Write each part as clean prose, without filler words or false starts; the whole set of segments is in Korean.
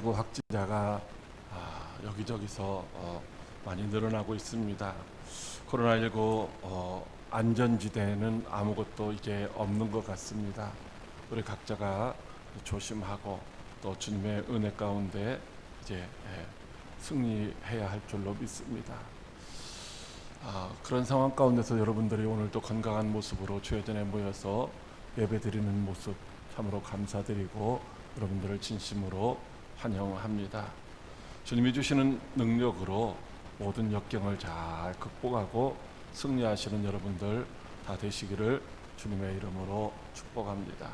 코로나19 확진자가 여기저기서 많이 늘어나고 있습니다. 코로나19 안전지대에는 아무것도 이제 없는 것 같습니다. 우리 각자가 조심하고 또 주님의 은혜 가운데 이제 승리해야 할 줄로 믿습니다. 그런 상황 가운데서 여러분들이 오늘도 건강한 모습으로 주의 전에 모여서 예배드리는 모습 참으로 감사드리고 여러분들을 진심으로 환영합니다. 주님이 주시는 능력으로 모든 역경을 잘 극복하고 승리하시는 여러분들 다 되시기를 주님의 이름으로 축복합니다.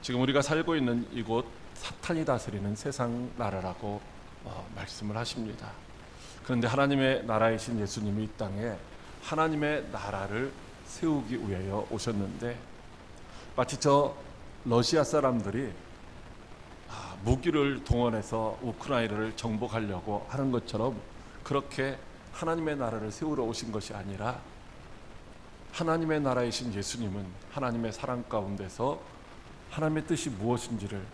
지금 우리가 살고 있는 이곳 사탄이 다스리는 세상 나라라고 말씀을 하십니다. 그런데 하나님의 나라이신 예수님이 이 땅에 하나님의 나라를 세우기 위하여 오셨는데 마치 저 러시아 사람들이 무기를 동원해서 우크라이나를 정복하려고 하는 것처럼 그렇게 하나님의 나라를 세우러 오신 것이 아니라 하나님의 나라이신 예수님은 하나님의 사랑 가운데서 하나님의 뜻이 무엇인지를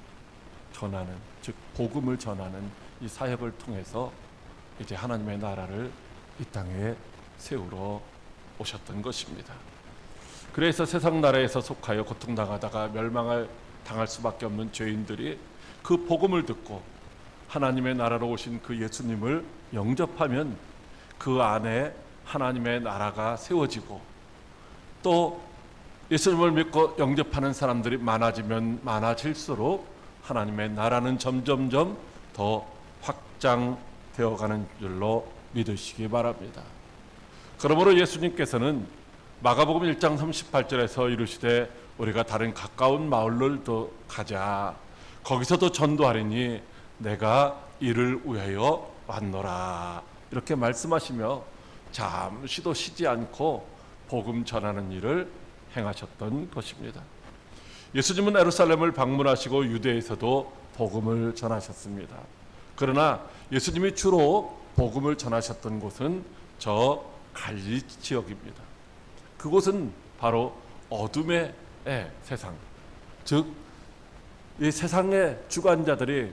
전하는, 즉 복음을 전하는 이 사역을 통해서 이제 하나님의 나라를 이 땅에 세우러 오셨던 것입니다. 그래서 세상 나라에서 속하여 고통당하다가 당할 수밖에 없는 죄인들이 그 복음을 듣고 하나님의 나라로 오신 그 예수님을 영접하면 그 안에 하나님의 나라가 세워지고 또 예수님을 믿고 영접하는 사람들이 많아지면 많아질수록 하나님의 나라는 점점점 더 확장되어가는 줄로 믿으시기 바랍니다. 그러므로 예수님께서는 마가복음 1장 38절에서 이르시되 우리가 다른 가까운 마을로 가자. 거기서도 전도하리니 내가 이를 위하여 왔노라. 이렇게 말씀하시며 잠시도 쉬지 않고 복음 전하는 일을 행하셨던 것입니다. 예수님은 예루살렘을 방문하시고 유대에서도 복음을 전하셨습니다. 그러나 예수님이 주로 복음을 전하셨던 곳은 저 갈릴리 지역입니다. 그곳은 바로 어둠의 세상, 즉 이 세상의 주관자들이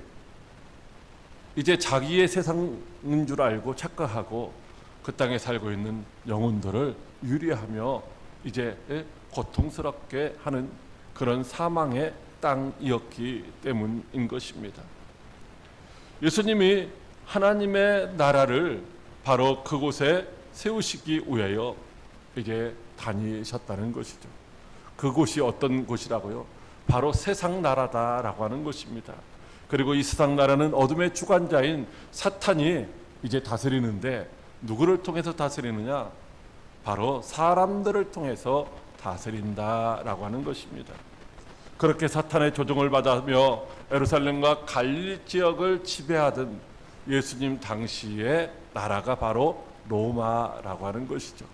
이제 자기의 세상인 줄 알고 착각하고 그 땅에 살고 있는 영혼들을 유리하며 이제 고통스럽게 하는 그런 사망의 땅이었기 때문인 것입니다. 예수님이 하나님의 나라를 바로 그곳에 세우시기 위하여 이제 다니셨다는 것이죠. 그곳이 어떤 곳이라고요? 바로 세상 나라다라고 하는 것입니다. 그리고 이 세상 나라는 어둠의 주관자인 사탄이 이제 다스리는데 누구를 통해서 다스리느냐? 바로 사람들을 통해서 다스린다라고 하는 것입니다. 그렇게 사탄의 조종을 받으며 예루살렘과 갈릴리 지역을 지배하던 예수님 당시의 나라가 바로 로마라고 하는 것이죠.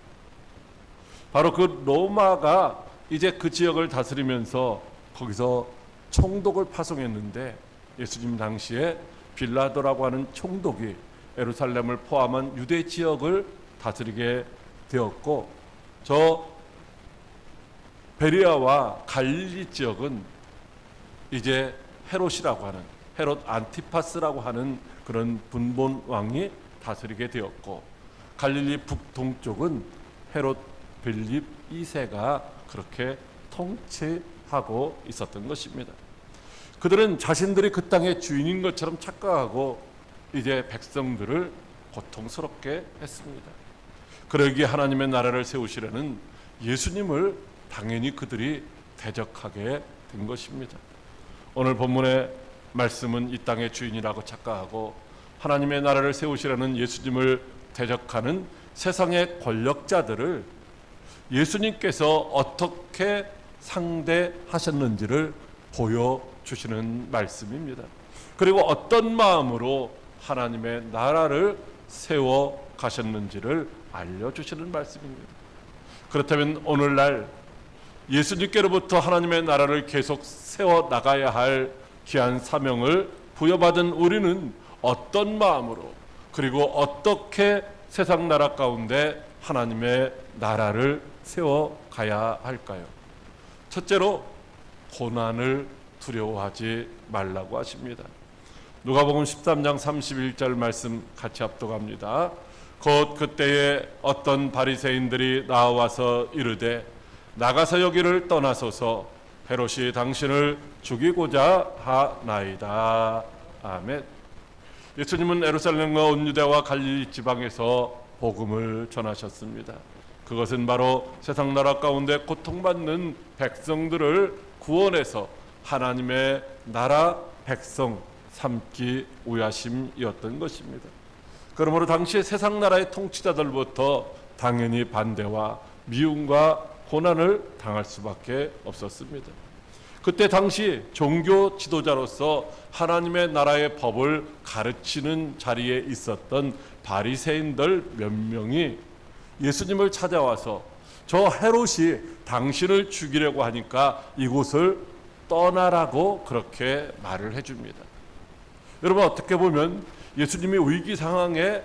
바로 그 로마가 이제 그 지역을 다스리면서 거기서 총독을 파송했는데 예수님 당시에 빌라도라고 하는 총독이 예루살렘을 포함한 유대 지역을 다스리게 되었고 저 베리아와 갈릴리 지역은 이제 헤롯이라고 하는 헤롯 안티파스라고 하는 그런 분본 왕이 다스리게 되었고 갈릴리 북동쪽은 헤롯 빌립 2세가 그렇게 통치하고 있었던 것입니다. 그들은 자신들이 그 땅의 주인인 것처럼 착각하고 이제 백성들을 고통스럽게 했습니다. 그러기에 하나님의 나라를 세우시려는 예수님을 당연히 그들이 대적하게 된 것입니다. 오늘 본문의 말씀은 이 땅의 주인이라고 착각하고 하나님의 나라를 세우시려는 예수님을 대적하는 세상의 권력자들을 예수님께서 어떻게 상대하셨는지를 보여주시는 말씀입니다. 그리고 어떤 마음으로 하나님의 나라를 세워 가셨는지를 알려주시는 말씀입니다. 그렇다면 오늘날 예수님께로부터 하나님의 나라를 계속 세워 나가야 할 귀한 사명을 부여받은 우리는 어떤 마음으로 그리고 어떻게 세상 나라 가운데 하나님의 나라를 세워 가야 할까요? 첫째로 고난을 두려워하지 말라고 하십니다. 누가복음 13장 31절 말씀 같이 합독합니다. 곧 그때에 어떤 바리새인들이 나와서 이르되 나가서 여기를 떠나소서 헤롯이 당신을 죽이고자 하나이다. 아멘. 예수님은 예루살렘과 온 유대와 갈릴리 지방에서 복음을 전하셨습니다. 그것은 바로 세상 나라 가운데 고통받는 백성들을 구원해서 하나님의 나라 백성 삼기 위하심이었던 것입니다. 그러므로 당시 세상 나라의 통치자들부터 당연히 반대와 미움과 고난을 당할 수밖에 없었습니다. 그때 당시 종교 지도자로서 하나님의 나라의 법을 가르치는 자리에 있었던 바리새인들 몇 명이 예수님을 찾아와서 저 헤롯이 당신을 죽이려고 하니까 이곳을 떠나라고 그렇게 말을 해줍니다. 여러분, 어떻게 보면 예수님이 위기 상황에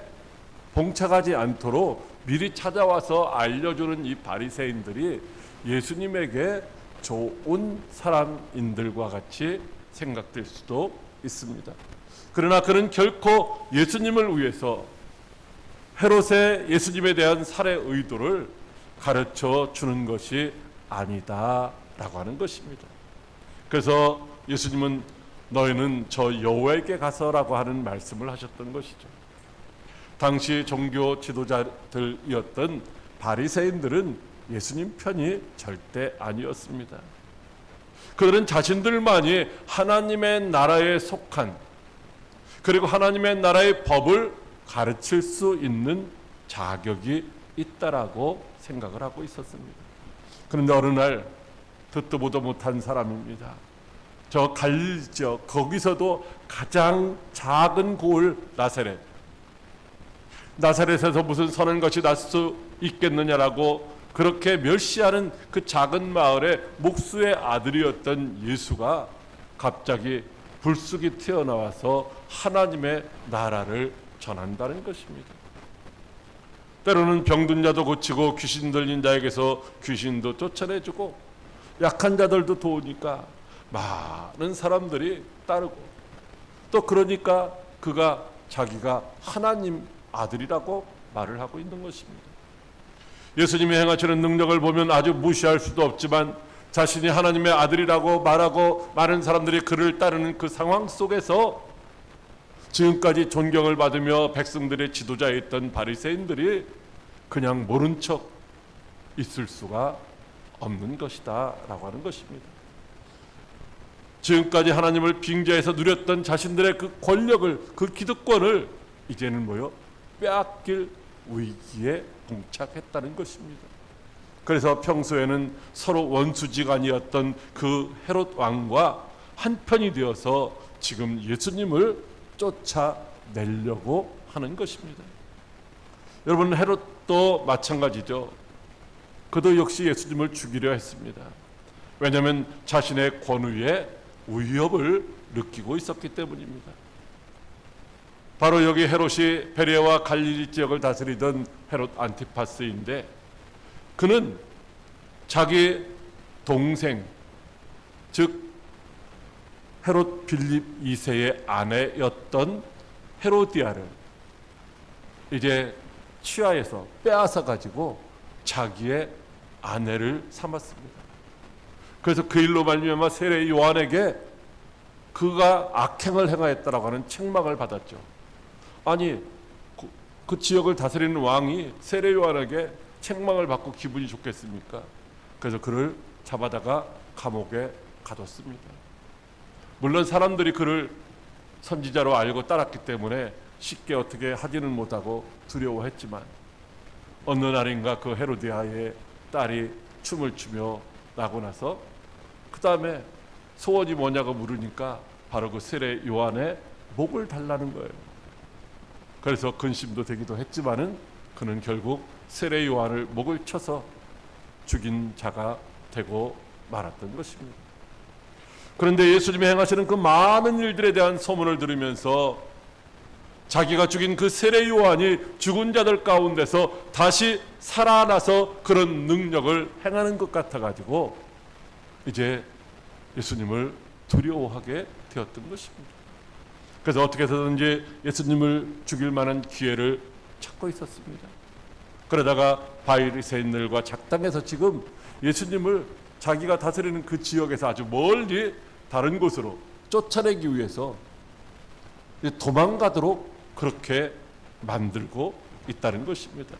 봉착하지 않도록 미리 찾아와서 알려주는 이 바리새인들이 예수님에게 좋은 사람인들과 같이 생각될 수도 있습니다. 그러나 그는 결코 예수님을 위해서 헤롯의 예수님에 대한 살해 의도를 가르쳐 주는 것이 아니다라고 하는 것입니다. 그래서 예수님은 너희는 저 여호와에게 가서라고 하는 말씀을 하셨던 것이죠. 당시 종교 지도자들이었던 바리새인들은 예수님 편이 절대 아니었습니다. 그들은 자신들만이 하나님의 나라에 속한, 그리고 하나님의 나라의 법을 가르칠 수 있는 자격이 있다라고 생각을 하고 있었습니다. 그런데 어느 날 듣도 보도 못한 사람입니다. 저 갈릴리 지역, 거기서도 가장 작은 고을 나사렛에서 무슨 선한 것이 날 수 있겠느냐라고 그렇게 멸시하는 그 작은 마을의 목수의 아들이었던 예수가 갑자기 불쑥이 튀어나와서 하나님의 나라를 전한다는 것입니다. 때로는 병든 자도 고치고 귀신 들린 자에게서 귀신도 쫓아내주고 약한 자들도 도우니까 많은 사람들이 따르고, 또 그러니까 그가 자기가 하나님 아들이라고 말을 하고 있는 것입니다. 예수님이 행하시는 능력을 보면 아주 무시할 수도 없지만 자신이 하나님의 아들이라고 말하고 많은 사람들이 그를 따르는 그 상황 속에서 지금까지 존경을 받으며 백성들의 지도자였던 바리새인들이 그냥 모른 척 있을 수가 없는 것이다 라고 하는 것입니다. 지금까지 하나님을 빙자해서 누렸던 자신들의 그 권력을, 그 기득권을 이제는 빼앗길 위기에 봉착했다는 것입니다. 그래서 평소에는 서로 원수지간이었던 그 헤롯 왕과 한편이 되어서 지금 예수님을 쫓아내려고 하는 것입니다. 여러분, 헤롯도 마찬가지죠. 그도 역시 예수님을 죽이려 했습니다. 왜냐하면 자신의 권위에 위협을 느끼고 있었기 때문입니다. 바로 여기 헤롯이 베레와 갈릴리 지역을 다스리던 헤롯 안티파스인데, 그는 자기 동생, 즉 헤롯 빌립 2세의 아내였던 헤로디아를 이제 취하해서 빼앗아 가지고 자기의 아내를 삼았습니다. 그래서 그 일로 말미암아 세례 요한에게 그가 악행을 행하였다라고 하는 책망을 받았죠. 아니, 그 지역을 다스리는 왕이 세례 요한에게 책망을 받고 기분이 좋겠습니까? 그래서 그를 잡아다가 감옥에 가뒀습니다. 물론 사람들이 그를 선지자로 알고 따랐기 때문에 쉽게 어떻게 하지는 못하고 두려워했지만, 어느 날인가 그 헤로디아의 딸이 춤을 추며 나고 나서 그 다음에 소원이 뭐냐고 물으니까 바로 그 세례 요한의 목을 달라는 거예요. 그래서 근심도 되기도 했지만은 그는 결국 세례 요한을 목을 쳐서 죽인 자가 되고 말았던 것입니다. 그런데 예수님이 행하시는 그 많은 일들에 대한 소문을 들으면서 자기가 죽인 그 세례 요한이 죽은 자들 가운데서 다시 살아나서 그런 능력을 행하는 것 같아가지고 이제 예수님을 두려워하게 되었던 것입니다. 그래서 어떻게 해서든지 예수님을 죽일 만한 기회를 찾고 있었습니다. 그러다가 바리새인들과 작당해서 지금 예수님을 자기가 다스리는 그 지역에서 아주 멀리 다른 곳으로 쫓아내기 위해서 도망가도록 그렇게 만들고 있다는 것입니다.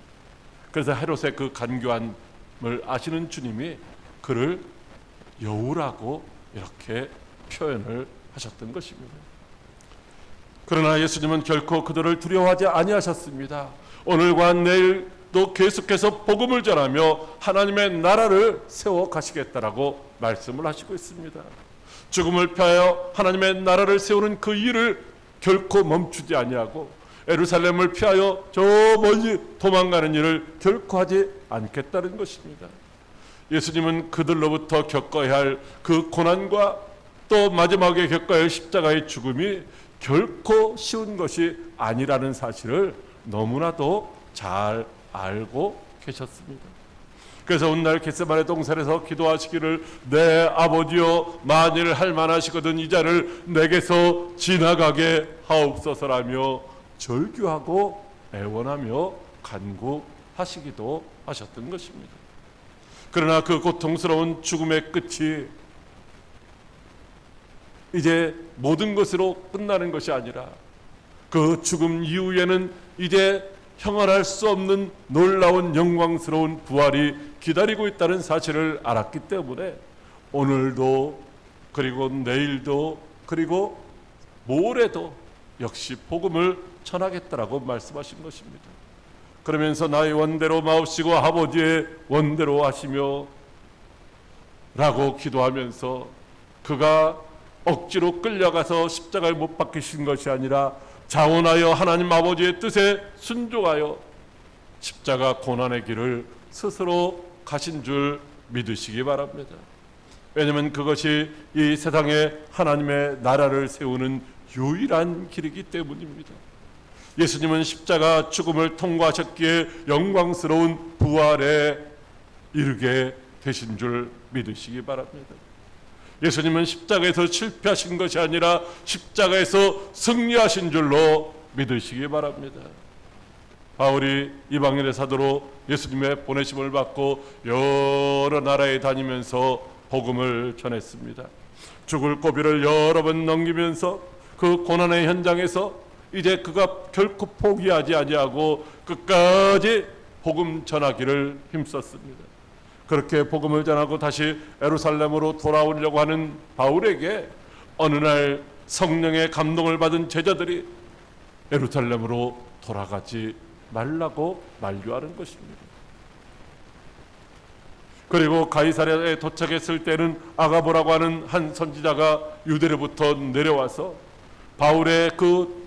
그래서 헤롯의 그 간교함을 아시는 주님이 그를 여우라고 이렇게 표현을 하셨던 것입니다. 그러나 예수님은 결코 그들을 두려워하지 아니하셨습니다. 오늘과 내일도 계속해서 복음을 전하며 하나님의 나라를 세워 가시겠다라고 말씀을 하시고 있습니다. 죽음을 피하여 하나님의 나라를 세우는 그 일을 결코 멈추지 아니하고 예루살렘을 피하여 저 멀리 도망가는 일을 결코 하지 않겠다는 것입니다. 예수님은 그들로부터 겪어야 할 그 고난과 또 마지막에 겪어야 할 십자가의 죽음이 결코 쉬운 것이 아니라는 사실을 너무나도 잘 알고 계셨습니다. 그래서 오늘 겟세마네 동산에서 기도하시기를 내 아버지여 만일 할 만하시거든 이 잔을 내게서 지나가게 하옵소서라며 절규하고 애원하며 간구하시기도 하셨던 것입니다. 그러나 그 고통스러운 죽음의 끝이 이제 모든 것으로 끝나는 것이 아니라 그 죽음 이후에는 이제 형언할 수 없는 놀라운 영광스러운 부활이 기다리고 있다는 사실을 알았기 때문에 오늘도 그리고 내일도 그리고 모레도 역시 복음을 전하겠다라고 말씀하신 것입니다. 그러면서 나의 원대로 마옵시고 아버지의 원대로 하시며 라고 기도하면서 그가 억지로 끌려가서 십자가에 못 박히신 것이 아니라 자원하여 하나님 아버지의 뜻에 순종하여 십자가 고난의 길을 스스로 가신 줄 믿으시기 바랍니다. 왜냐하면 그것이 이 세상에 하나님의 나라를 세우는 유일한 길이기 때문입니다. 예수님은 십자가 죽음을 통과하셨기에 영광스러운 부활에 이르게 되신 줄 믿으시기 바랍니다. 예수님은 십자가에서 실패하신 것이 아니라 십자가에서 승리하신 줄로 믿으시기 바랍니다. 바울이 이방인의 사도로 예수님의 보내심을 받고 여러 나라에 다니면서 복음을 전했습니다. 죽을 고비를 여러 번 넘기면서 그 고난의 현장에서 이제 그가 결코 포기하지 아니하고 끝까지 복음 전하기를 힘썼습니다. 그렇게 복음을 전하고 다시 예루살렘으로 돌아오려고 하는 바울에게 어느 날 성령의 감동을 받은 제자들이 예루살렘으로 돌아가지 말라고 만류하는 것입니다. 그리고 가이사랴에 도착했을 때는 아가보라고 하는 한 선지자가 유대로부터 내려와서 바울의 그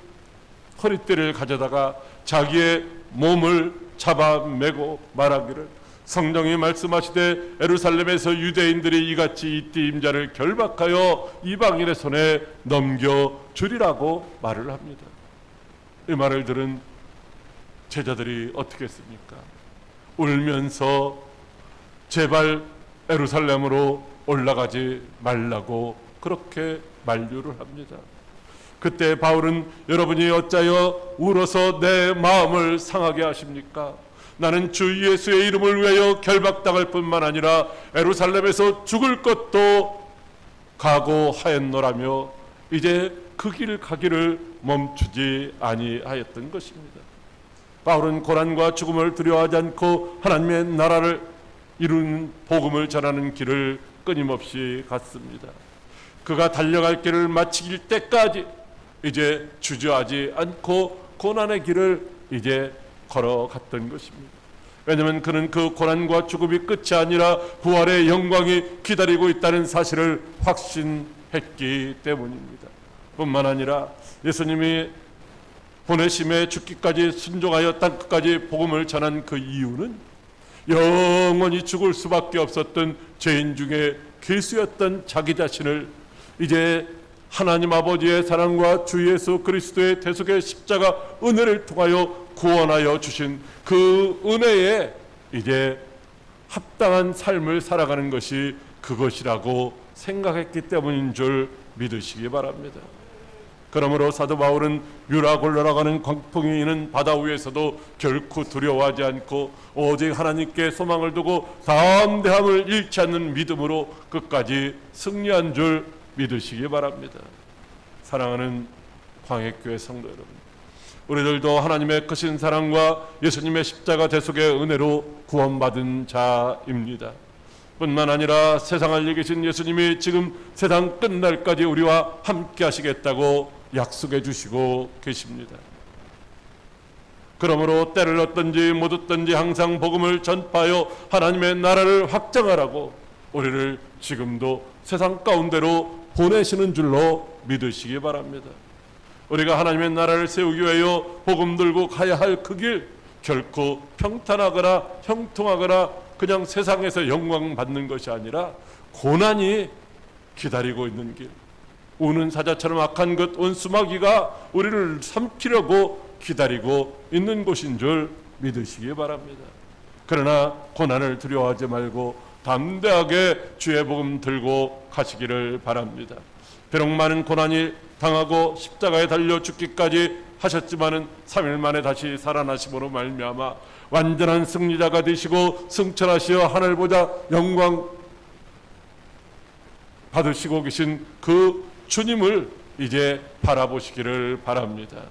허리띠를 가져다가 자기의 몸을 잡아매고 말하기를 성령이 말씀하시되 예루살렘에서 유대인들이 이같이 이띠 임자를 결박하여 이방인의 손에 넘겨주리라고 말을 합니다. 이 말을 들은 제자들이 어떻게 했습니까? 울면서 제발 예루살렘으로 올라가지 말라고 그렇게 만류를 합니다. 그때 바울은 여러분이 어찌하여 울어서 내 마음을 상하게 하십니까? 나는 주 예수의 이름을 위하여 결박당할 뿐만 아니라 예루살렘에서 죽을 것도 각오하였노라며 이제 그 길 가기를 멈추지 아니하였던 것입니다. 바울은 고난과 죽음을 두려워하지 않고 하나님의 나라를 이루는 복음을 전하는 길을 끊임없이 갔습니다. 그가 달려갈 길을 마칠 때까지 이제 주저하지 않고 고난의 길을 이제 걸어갔던 것입니다. 왜냐하면 그는 그 고난과 죽음이 끝이 아니라 부활의 영광이 기다리고 있다는 사실을 확신했기 때문입니다. 뿐만 아니라 예수님이 보내심에 죽기까지 순종하여 땅끝까지 복음을 전한 그 이유는 영원히 죽을 수밖에 없었던 죄인 중에 괴수였던 자기 자신을 이제 하나님 아버지의 사랑과 주 예수 그리스도의 대속의 십자가 은혜를 통하여 구원하여 주신 그 은혜에 이제 합당한 삶을 살아가는 것이 그것이라고 생각했기 때문인 줄 믿으시기 바랍니다. 그러므로 사도 바울은 뮤라 굴러가는 광풍이 있는 바다 위에서도 결코 두려워하지 않고 오직 하나님께 소망을 두고 담대함을 잃지 않는 믿음으로 끝까지 승리한 줄 믿으시기 바랍니다. 사랑하는 광해교회 성도 여러분, 우리들도 하나님의 크신 사랑과 예수님의 십자가 대속의 은혜로 구원받은 자입니다. 뿐만 아니라 세상을 이기신 예수님이 지금 세상 끝날까지 우리와 함께 하시겠다고 약속해 주시고 계십니다. 그러므로 때를 얻든지 못 얻든지 항상 복음을 전파하여 하나님의 나라를 확장하라고 우리를 지금도 세상 가운데로 보내시는 줄로 믿으시기 바랍니다. 우리가 하나님의 나라를 세우기 위하여 복음 들고 가야 할 그 길, 결코 평탄하거나 형통하거나 그냥 세상에서 영광 받는 것이 아니라 고난이 기다리고 있는 길, 우는 사자처럼 악한 것 원수마귀가 우리를 삼키려고 기다리고 있는 곳인 줄 믿으시기 바랍니다. 그러나 고난을 두려워하지 말고 담대하게 주의 복음 들고 가시기를 바랍니다. 비록 많은 고난이 당하고 십자가에 달려 죽기까지 하셨지만은 3일 만에 다시 살아나심으로 말미암아 완전한 승리자가 되시고 승천하시어 하늘 보자 영광 받으시고 계신 그 주님을 이제 바라보시기를 바랍니다.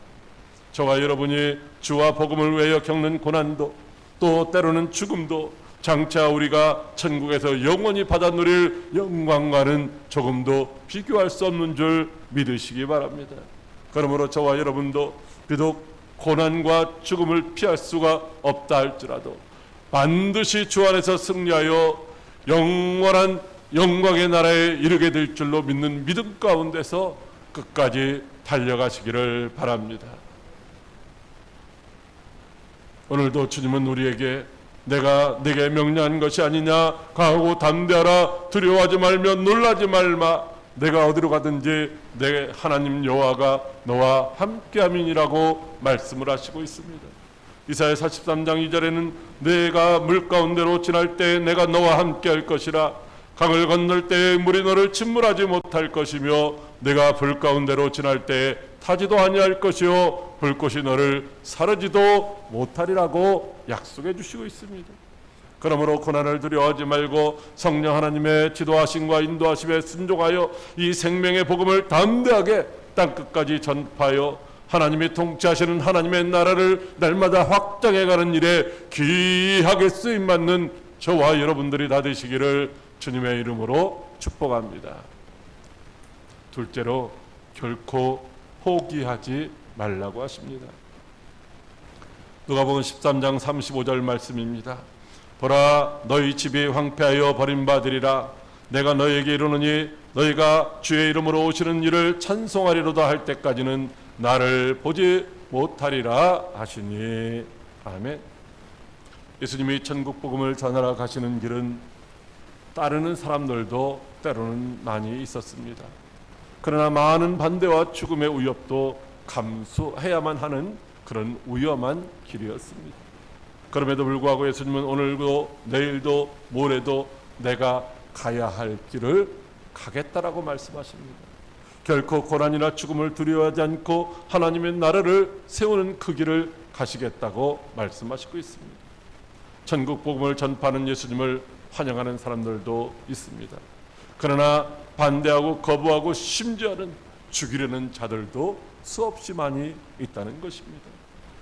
저와 여러분이 주와 복음을 위하여 겪는 고난도 또 때로는 죽음도 장차 우리가 천국에서 영원히 받아 누릴 영광과는 조금도 비교할 수 없는 줄 믿으시기 바랍니다. 그러므로 저와 여러분도 비록 고난과 죽음을 피할 수가 없다 할지라도 반드시 주 안에서 승리하여 영원한 영광의 나라에 이르게 될 줄로 믿는 믿음 가운데서 끝까지 달려가시기를 바랍니다. 오늘도 주님은 우리에게 내가 네게 명령한 것이 아니냐, 강하고 담대하라, 두려워하지 말며 놀라지 말마, 내가 어디로 가든지 내 하나님 여호와가 너와 함께함이니라고 말씀을 하시고 있습니다. 이사야 43장 2절에는 내가 물 가운데로 지날 때 내가 너와 함께할 것이라, 강을 건널 때 물이 너를 침몰하지 못할 것이며 내가 불 가운데로 지날 때 타지도 아니할 것이요 불꽃이 너를 사르지도 못하리라고 약속해 주시고 있습니다. 그러므로 고난을 두려워하지 말고 성령 하나님의 지도하심과 인도하심에 순종하여 이 생명의 복음을 담대하게 땅끝까지 전파하여 하나님이 통치하시는 하나님의 나라를 날마다 확장해가는 일에 귀하게 쓰임받는 저와 여러분들이 다 되시기를 주님의 이름으로 축복합니다. 둘째로 결코 포기하지 말라고 하십니다. 누가복음 13장 35절 말씀입니다. 보라, 너희 집이 황폐하여 버림받으리라. 내가 너희에게 이르노니 너희가 주의 이름으로 오시는 일을 찬송하리로다 할 때까지는 나를 보지 못하리라 하시니. 아멘. 예수님이 천국 복음을 전하러 가시는 길은 따르는 사람들도 때로는 많이 있었습니다. 그러나 많은 반대와 죽음의 위협도 감수해야만 하는 그런 위험한 길이었습니다. 그럼에도 불구하고 예수님은 오늘도 내일도 모레도 내가 가야 할 길을 가겠다라고 말씀하십니다. 결코 고난이나 죽음을 두려워하지 않고 하나님의 나라를 세우는 그 길을 가시겠다고 말씀하시고 있습니다. 천국 복음을 전파하는 예수님을 환영하는 사람들도 있습니다. 그러나 반대하고 거부하고 심지어는 죽이려는 자들도 수없이 많이 있다는 것입니다.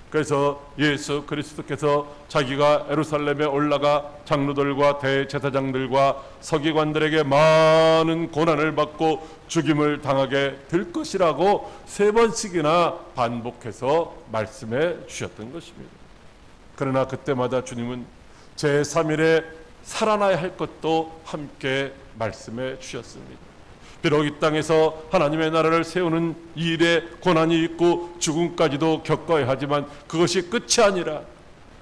그래서 예수 그리스도께서 자기가 예루살렘에 올라가 장로들과 대제사장들과 서기관들에게 많은 고난을 받고 죽임을 당하게 될 것이라고 3번씩이나 반복해서 말씀해 주셨던 것입니다. 그러나 그때마다 주님은 제3일에 살아나야 할 것도 함께 말씀해 주셨습니다. 비록 이 땅에서 하나님의 나라를 세우는 일에 고난이 있고 죽음까지도 겪어야 하지만 그것이 끝이 아니라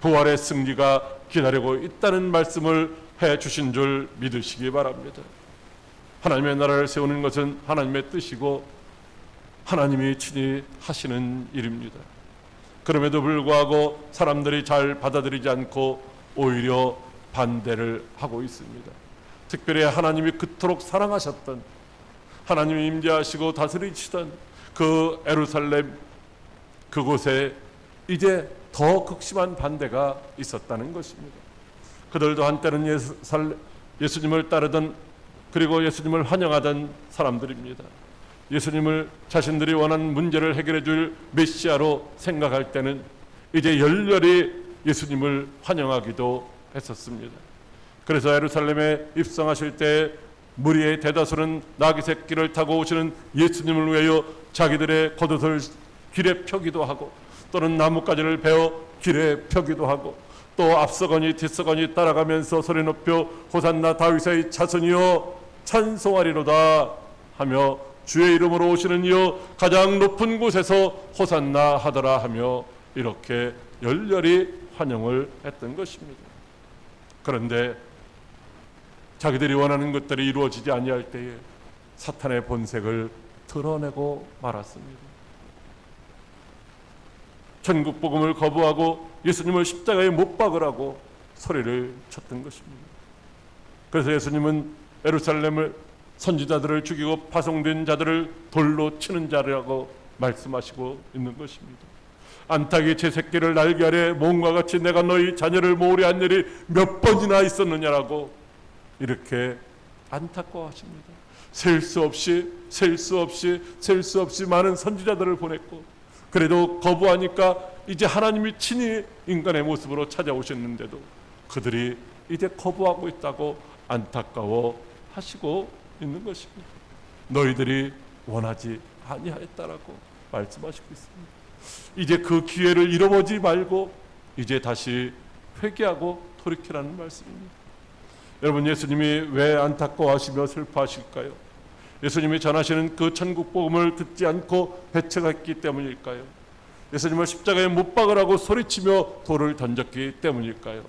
부활의 승리가 기다리고 있다는 말씀을 해 주신 줄 믿으시기 바랍니다. 하나님의 나라를 세우는 것은 하나님의 뜻이고 하나님이 친히 하시는 일입니다. 그럼에도 불구하고 사람들이 잘 받아들이지 않고 오히려 반대를 하고 있습니다. 특별히 하나님이 그토록 사랑하셨던, 하나님이 임재하시고 다스리시던 그 예루살렘 그곳에 이제 더 극심한 반대가 있었다는 것입니다. 그들도 한때는 예수님을 따르던, 그리고 예수님을 환영하던 사람들입니다. 예수님을 자신들이 원하는 문제를 해결해 줄 메시아로 생각할 때는 이제 열렬히 예수님을 환영하기도 했었습니다. 그래서 예루살렘에 입성하실 때 무리의 대다수는 나귀 새끼를 타고 오시는 예수님을 위하여 자기들의 겉옷을 길에 펴기도 하고, 또는 나뭇가지를 베어 길에 펴기도 하고, 또 앞서거니 뒤서거니 따라가면서 소리 높여 호산나 다윗의 자손이여 찬송하리로다 하며 주의 이름으로 오시는 이여 가장 높은 곳에서 호산나 하더라 하며 이렇게 열렬히 환영을 했던 것입니다. 그런데 자기들이 원하는 것들이 이루어지지 아니할 때에 사탄의 본색을 드러내고 말았습니다. 천국 복음을 거부하고 예수님을 십자가에 못 박으라고 소리를 쳤던 것입니다. 그래서 예수님은 예루살렘을 선지자들을 죽이고 파송된 자들을 돌로 치는 자라고 말씀하시고 있는 것입니다. 안타기 제 새끼를 날개 아래 몸과 같이 내가 너희 자녀를 모으려 한 일이 몇 번이나 있었느냐라고 이렇게 안타까워하십니다. 셀 수 없이 많은 선지자들을 보냈고, 그래도 거부하니까 이제 하나님이 친히 인간의 모습으로 찾아오셨는데도 그들이 이제 거부하고 있다고 안타까워하시고 있는 것입니다. 너희들이 원하지 아니하였다라고 말씀하시고 있습니다. 이제 그 기회를 잃어보지 말고 이제 다시 회개하고 돌이키라는 말씀입니다. 여러분, 예수님이 왜 안타까워하시며 슬퍼하실까요? 예수님이 전하시는 그 천국 복음을 듣지 않고 배척했기 때문일까요? 예수님을 십자가에 못 박으라고 소리치며 돌을 던졌기 때문일까요?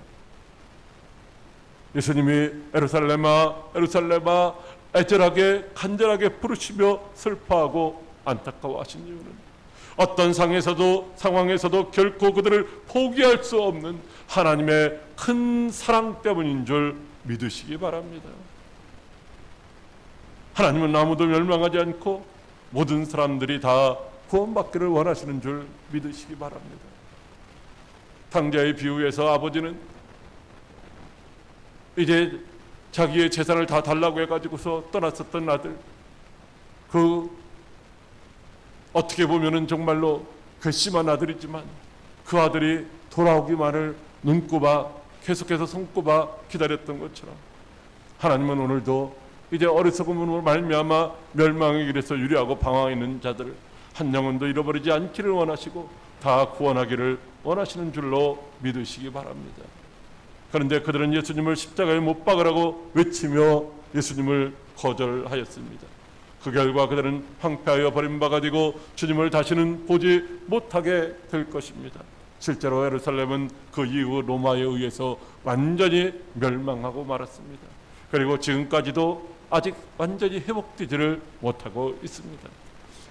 예수님이 에루살렘아 에루살렘아 애절하게 간절하게 부르시며 슬퍼하고 안타까워하신 이유는 어떤 상황에서도 결코 그들을 포기할 수 없는 하나님의 큰 사랑 때문인 줄 믿으시기 바랍니다. 하나님은 아무도 멸망하지 않고 모든 사람들이 다 구원받기를 원하시는 줄 믿으시기 바랍니다. 탕자의 비유에서 아버지는 이제 자기의 재산을 다 달라고 해가지고서 떠났었던 아들, 어떻게 보면은 정말로 괘씸한 아들이지만 그 아들이 돌아오기만을 눈꼽아 계속해서 손꼽아 기다렸던 것처럼 하나님은 오늘도 이제 어리석음으로 말미암아 멸망의 길에서 유리하고 방황해 있는 자들을 한 영혼도 잃어버리지 않기를 원하시고 다 구원하기를 원하시는 줄로 믿으시기 바랍니다. 그런데 그들은 예수님을 십자가에 못 박으라고 외치며 예수님을 거절하였습니다. 그 결과 그들은 황폐하여 버림받아 되고 주님을 다시는 보지 못하게 될 것입니다. 실제로 예루살렘은 그 이후 로마에 의해서 완전히 멸망하고 말았습니다. 그리고 지금까지도 아직 완전히 회복되지를 못하고 있습니다.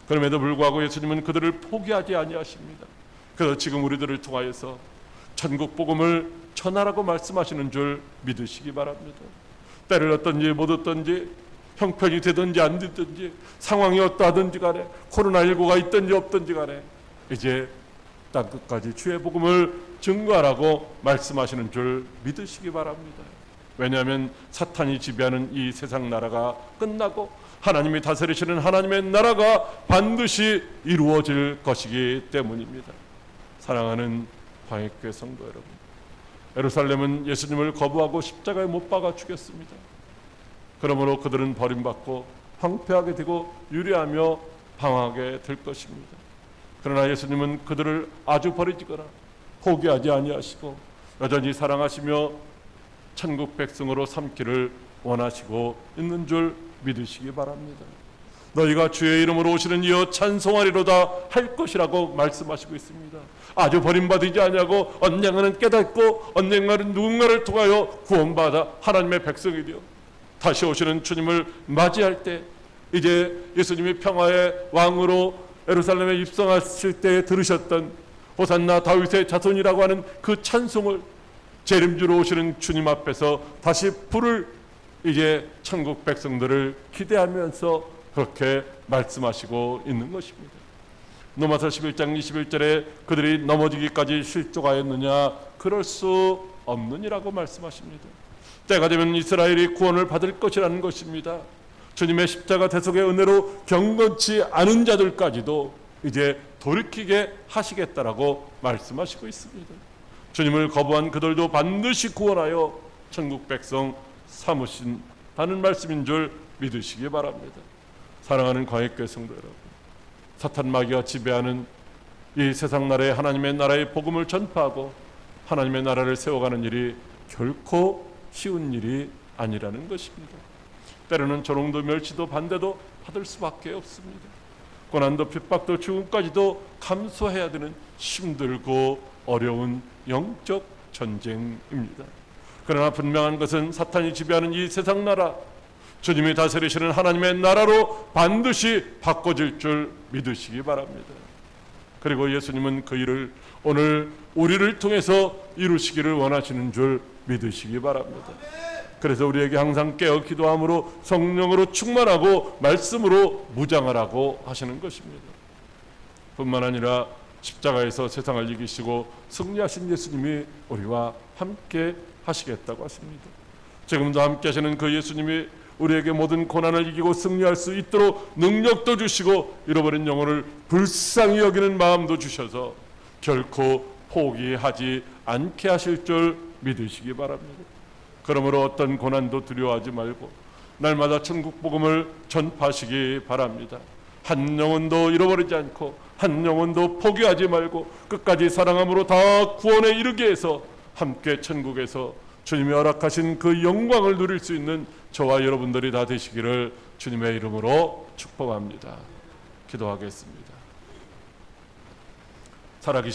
그럼에도 불구하고 예수님은 그들을 포기하지 아니하십니다. 그래서 지금 우리들을 통하여서 천국 복음을 전하라고 말씀하시는 줄 믿으시기 바랍니다. 때를 얻든지 못 얻든지, 형편이 되든지 안 되든지, 상황이 어떠하든지 간에, 코로나19가 있든지 없든지 간에 이제 땅끝까지 주의 복음을 증거하라고 말씀하시는 줄 믿으시기 바랍니다. 왜냐하면 사탄이 지배하는 이 세상 나라가 끝나고 하나님이 다스리시는 하나님의 나라가 반드시 이루어질 것이기 때문입니다. 사랑하는 광역교회 성도 여러분, 예루살렘은 예수님을 거부하고 십자가에 못 박아 죽였습니다. 그러므로 그들은 버림받고 황폐하게 되고 유리하며 방황하게 될 것입니다. 그러나 예수님은 그들을 아주 버리지거나 포기하지 아니하시고 여전히 사랑하시며 천국 백성으로 삼기를 원하시고 있는 줄 믿으시기 바랍니다. 너희가 주의 이름으로 오시는 이여 찬송하리로다 할 것이라고 말씀하시고 있습니다. 아주 버림받지 아니하고 언젠가는 깨닫고 언젠가는 누군가를 통하여 구원받아 하나님의 백성이 되어 다시 오시는 주님을 맞이할 때, 이제 예수님이 평화의 왕으로 예루살렘에 입성하실 때 들으셨던 호산나 다윗의 자손이라고 하는 그 찬송을 재림주로 오시는 주님 앞에서 다시 부를 이제 천국 백성들을 기대하면서 그렇게 말씀하시고 있는 것입니다. 로마서 11장 21절에 그들이 넘어지기까지 실족하였느냐? 그럴 수 없느니라고 말씀하십니다. 때가 되면 이스라엘이 구원을 받을 것이라는 것입니다. 주님의 십자가 대속의 은혜로 경건치 않은 자들까지도 이제 돌이키게 하시겠다라고 말씀하시고 있습니다. 주님을 거부한 그들도 반드시 구원하여 천국 백성 삼으신다는 말씀인 줄 믿으시기 바랍니다. 사랑하는 광역교회 성도 여러분, 사탄 마귀가 지배하는 이 세상 나라에 하나님의 나라의 복음을 전파하고 하나님의 나라를 세워가는 일이 결코 쉬운 일이 아니라는 것입니다. 때로는 조롱도 멸시도 반대도 받을 수밖에 없습니다. 고난도 핍박도 죽음까지도 감수해야 되는 힘들고 어려운 영적 전쟁입니다. 그러나 분명한 것은 사탄이 지배하는 이 세상 나라, 주님이 다스리시는 하나님의 나라로 반드시 바꿔질 줄 믿으시기 바랍니다. 그리고 예수님은 그 일을 오늘 우리를 통해서 이루시기를 원하시는 줄 믿으시기 바랍니다. 그래서 우리에게 항상 깨어 기도함으로 성령으로 충만하고 말씀으로 무장하라고 하시는 것입니다. 뿐만 아니라 십자가에서 세상을 이기시고 승리하신 예수님이 우리와 함께 하시겠다고 하십니다. 지금도 함께 하시는 그 예수님이 우리에게 모든 고난을 이기고 승리할 수 있도록 능력도 주시고 잃어버린 영혼을 불쌍히 여기는 마음도 주셔서 결코 포기하지 않게 하실 줄 믿으시기 바랍니다. 그러므로 어떤 고난도 두려워하지 말고 날마다 천국 복음을 전파하시기 바랍니다. 한 영혼도 잃어버리지 않고 한 영혼도 포기하지 말고 끝까지 사랑함으로 다 구원에 이르게 해서 함께 천국에서 주님이 허락하신 그 영광을 누릴 수 있는 저와 여러분들이 다 되시기를 주님의 이름으로 축복합니다. 기도하겠습니다. 살아계신